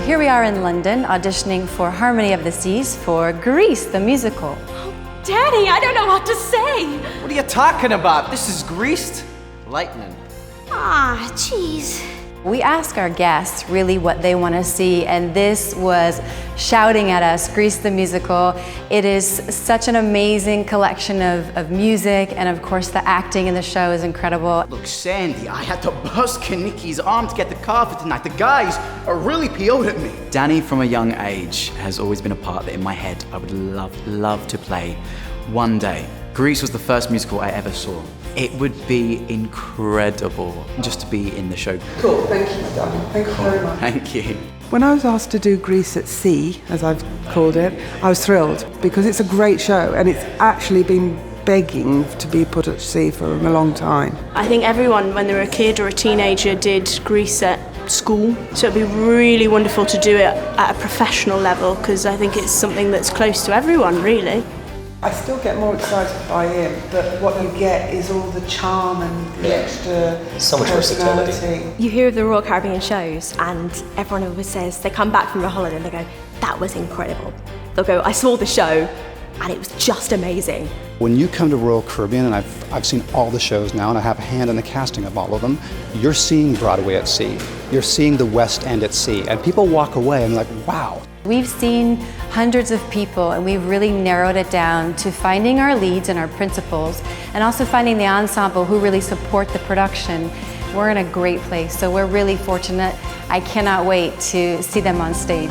here we are in London auditioning for Harmony of the Seas for Grease, the musical. Oh, Danny, I don't know what to say. What are you talking about? This is greased lightning. Ah, jeez. We ask our guests really what they want to see, and this was shouting at us, Grease the musical. It is such an amazing collection of music, and of course the acting in the show is incredible. Look, Sandy, I had to bust Kaniki's arm to get the car for tonight. The guys are really PO'd at me. Danny, from a young age, has always been a part that in my head I would love to play one day. Grease was the first musical I ever saw. It would be incredible just to be in the show. Cool, thank you, darling. Thank you very much. Thank you. When I was asked to do Grease at Sea, as I've called it, I was thrilled because it's a great show and it's actually been begging to be put at sea for a long time. I think everyone, when they were a kid or a teenager, did Grease at school, so it'd be really wonderful to do it at a professional level because I think it's something that's close to everyone, really. I still get more excited by him, but what you get is all the charm and the extra so much versatility. You hear of the Royal Caribbean shows and everyone always says they come back from a holiday and they go, that was incredible. They'll go, I saw the show and it was just amazing. When you come to Royal Caribbean, and I've seen all the shows now and I have a hand in the casting of all of them, you're seeing Broadway at sea. You're seeing the West End at sea, and people walk away and like, wow. We've seen hundreds of people and we've really narrowed it down to finding our leads and our principals and also finding the ensemble who really support the production. We're in a great place, so we're really fortunate. I cannot wait to see them on stage.